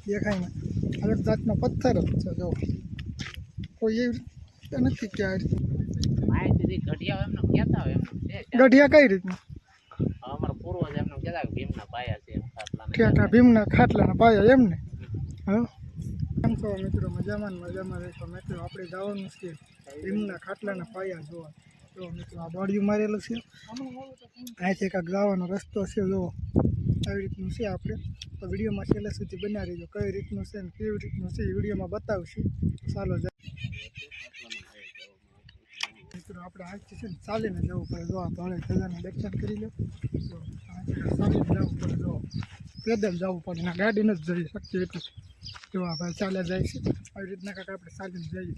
દેખાય ને અલગ જાતનો પથ્થર જ છે જો કોઈ એવી રીતે નથી કે આ રીતે ગઢિયા એમને કહેતા હોય એમને ગઢિયા કઈ રીતના અમારા પૂર્વજ એમને કહેતા ભીમના પાયા છે ઠેકા ભીમના ખાટલાના પાયા એમ ને હા કેમ છો મિત્રો મજામાં રહેશો મિત્રો આપણે જવાનું છે ભીમના ખાટલાના પાયા જોવા જો મિત્રો આ દોડિયું મારેલું છે અહીંથી કાંઈક જવાનો રસ્તો છે જો આવી રીતનું છે આપણે તો વિડીયોમાં છેલ્લે સુધી બન્યા રહીજો કઈ રીતનું છે ને કેવી રીતનું છે એ વિડીયોમાં બતાવશું ચાલો મિત્રો આપણે આજથી છે ને ચાલીને જવું પડે જો ધોળે ધજાના દર્શન કરી લો તો ચાલીને જવું પડે જો પેદલ જવું પડે ના ગાડી નથી જઈ શકીએ એટલું જોવા ભાઈ ચાલ્યા જાય છે આવી રીતના કાંઈક આપણે ચાલીને જઈએ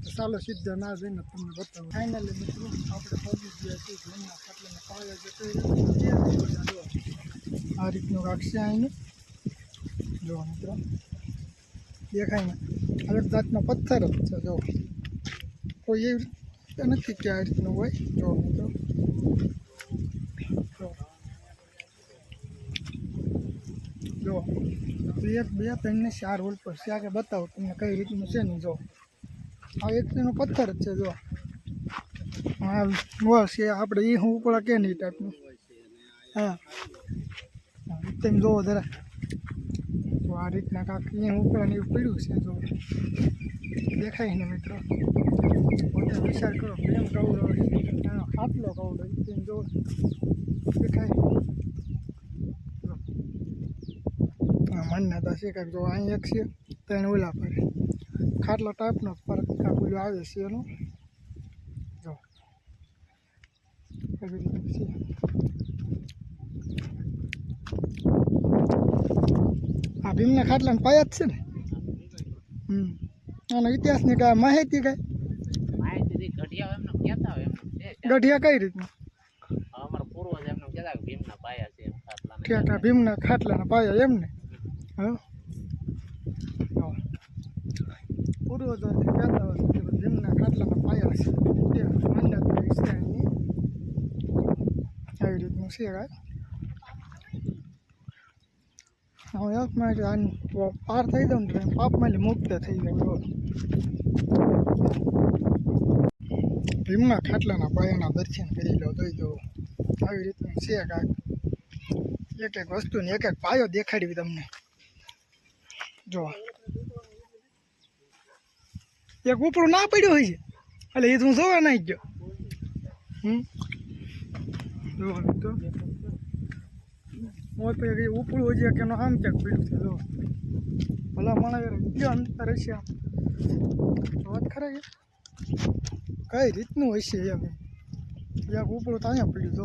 તો ચાલો સીધા ના જઈને તમને બતાવું ફાઇનલી મિત્રો આપણે પહોંચી ગયા છીએ ભીમના ખાટલાના પાયા જે આ રીતનું કાંક છે અહીંનું જો મિત્રો દેખાય ને અલગ જાતનો પથ્થર જ છે જો કોઈ એવી રીતે નથી કે આ રીતનું હોય જો મિત્રો જો એક બે ત્રણ ને 4 હોલ પર છે આગળ બતાવો તમને કઈ રીતનું છે ને જો આ એક તેનો પથ્થર જ છે જો હા બસ એ આપણે એ હું ઉપડા કે નહીં ટાઈપનું હા તેમ જોવો જરા તો આ રીતના કાંક અહીંયા ઉપડા એવું પડ્યું છે જો દેખાય ને મિત્રો પોતે વિચાર કરો પ્રેમ કવડો એનો ખાટલો કવડો તેમ જો દેખાય માન્યતા છે કાંઈક જો અહીં એક છે ત્રણ ઓલા પર ખાટલો ટાઈપનો ફરક કાંક ઓલું આવે છે એનું જો એવી રીતે છે આ ભીમના ખાટલાને પાયા જ છે ને આનો ઇતિહાસ ને કાંઈ માહિતી કાંઈ ગઢિયા એમને કહેતા હોય એમને ગઢિયા કઈ રીતના અમારા પૂર્વજ એમને કહેતા ભીમના પાયા છે ઠેકા ભીમના ખાટલાના પાયા એમ ને હા પૂર્વજો કહેતા હોય કે ભીમના ખાટલાના પાયા છે માન્યતા છે એની આવી રીતનું છે કાંઈ હું એક મિનિટ આની પાર થઈ જાઉં ને પાપમાંથી મુક્ત થઈ જાઉં ભીમના ખાટલાના પાયાના દર્શન કરી લો જોઈ દો આવી રીતનું છે કાંઈક એક એક વસ્તુને એક એક પાયો દેખાડી તમને જો એક ઉપડું ના પડ્યું હોય છે એટલે એ તું જોવા નાઈ ગયો જોવા તો ઉપડું હોય છે કે એનો આમ ક્યાંક પડ્યું છે જો ભલા માણસ કયો અંતર હશે વાત ખરા કે કઈ રીતનું હશે એમ એક ઉપડું તો અહીંયા પડ્યું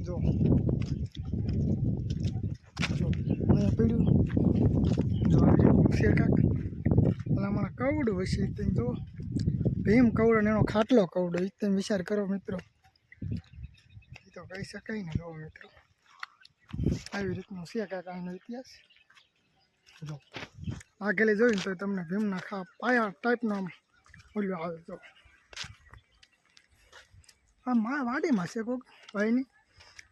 જો અહીંયા પડ્યું જો છે કાંક ભલા માણસ કવડું હશે તેમ જો ભીમ કવડો ને એનો ખાટલો કવડો એ તમે વિચાર કરો મિત્રો એ તો કહી શકાય ને જો મિત્રો આવી રીતનું છે કાંઈક આનો ઇતિહાસ જો આગળ જોઈને તો તમને ભીમના પાયા ટાઈપનો ઓલું આવે તો આ વાડીમાં છે કોઈક ભાઈની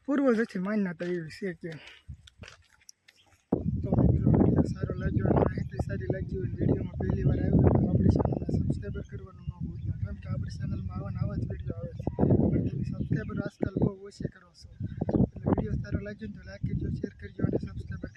પૂર્વજોથી માન્યતા એવી છે કે તો મિત્રો વિડીયો સારો લાગ્યો અને માહિતી સારી લાગી હોય વિડીયોમાં પહેલી વાર આવ્યો તો આપણી ચેનલને સબસ્ક્રાઈબર કરવાનું ન ભૂલતા કેમ કે આપણી ચેનલમાં આવા જ વિડીયો આવે છે પણ તમે સબસ્ક્રાઈબર આજકાલ બહુ ઓછી કરો છો એટલે વિડીયો સારો લાગ્યો તો લાઈક કરજો શેર કરજો અને સબસ્ક્રાઈબર